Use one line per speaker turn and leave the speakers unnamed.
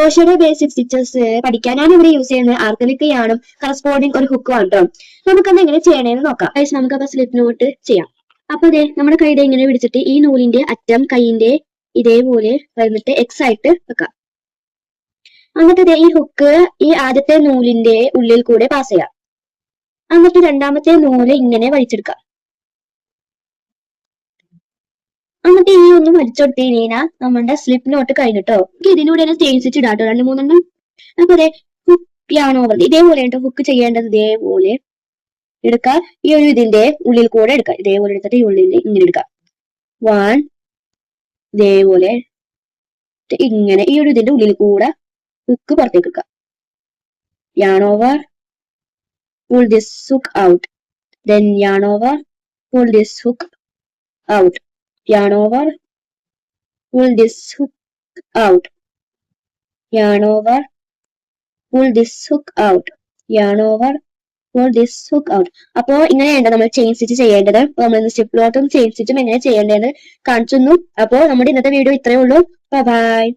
ക്രോഷയുടെ basic stitches പഠിക്കാനാണ് ഇവിടെ use ചെയ്യുന്നത്. ആർക്കലിക് യാണും കറസ്പോണ്ടിങ് ഒരു ഹുക്കും ആണ് കേട്ടോ. നമുക്കത് എങ്ങനെ ചെയ്യണേന്ന് നോക്കാം. നമുക്ക് അപ്പൊ സ്ലിപ്പ് നോട്ട് ചെയ്യാം. അപ്പൊ അതെ നമ്മുടെ കൈയുടെ ഇങ്ങനെ പിടിച്ചിട്ട് ഈ നൂലിന്റെ അറ്റം കൈയിന്റെ ഇതേപോലെ വന്നിട്ട് എക്സ് ആയിട്ട് വെക്കാം. എന്നിട്ട് ഈ ഹുക്ക് ഈ ആദ്യത്തെ നൂലിന്റെ ഉള്ളിൽ കൂടെ പാസ് ചെയ്യാം. എന്നിട്ട് രണ്ടാമത്തെ നൂല് ഇങ്ങനെ വലിച്ചെടുക്കാം. എന്നിട്ട് ഈ ഒന്ന് വലിച്ചെടുത്ത് കഴിഞ്ഞാൽ നമ്മുടെ സ്ലിപ്പ് നോട്ട് കഴിഞ്ഞിട്ടോ. ഇതിലൂടെ തന്നെ സ്റ്റെയിൻ സ്റ്റിച്ച് ഇടാട്ടോ 2-3 അപ്പൊ അതെ ഹുക്ക് യാണോവർ ഇതേപോലെ ഹുക്ക് ചെയ്യേണ്ടത് ഇതേപോലെ എടുക്കാം. ഈ ഒരു ഇതിന്റെ ഉള്ളിൽ കൂടെ എടുക്കാം. ഇതേപോലെ എടുത്തിട്ട് ഈ ഉള്ളിൽ ഇങ്ങനെ എടുക്കാം. 1 ഇതേപോലെ ഇങ്ങനെ ഈ ഒരു ഇതിന്റെ ഉള്ളിൽ കൂടെ ഹുക്ക് പുറത്തേക്ക് എടുക്കാം. yarn over, pull this hook out, then yarn over, pull this hook out, yarn over, pull this hook out, yarn over, pull this hook out, yarn over, pull this hook out. അപ്പോ ഇങ്ങനെയുണ്ട് നമ്മൾ chain stitch ചെയ്യേണ്ടത്. നമ്മൾ സ്റ്റിപ്പ് നോട്ടും chain സ്റ്റിച്ചും എങ്ങനെ ചെയ്യേണ്ടത് കാണിച്ചു. അപ്പോൾ നമ്മുടെ ഇന്നത്തെ വീഡിയോ ഇത്രയേ ഉള്ളൂ. Bye bye.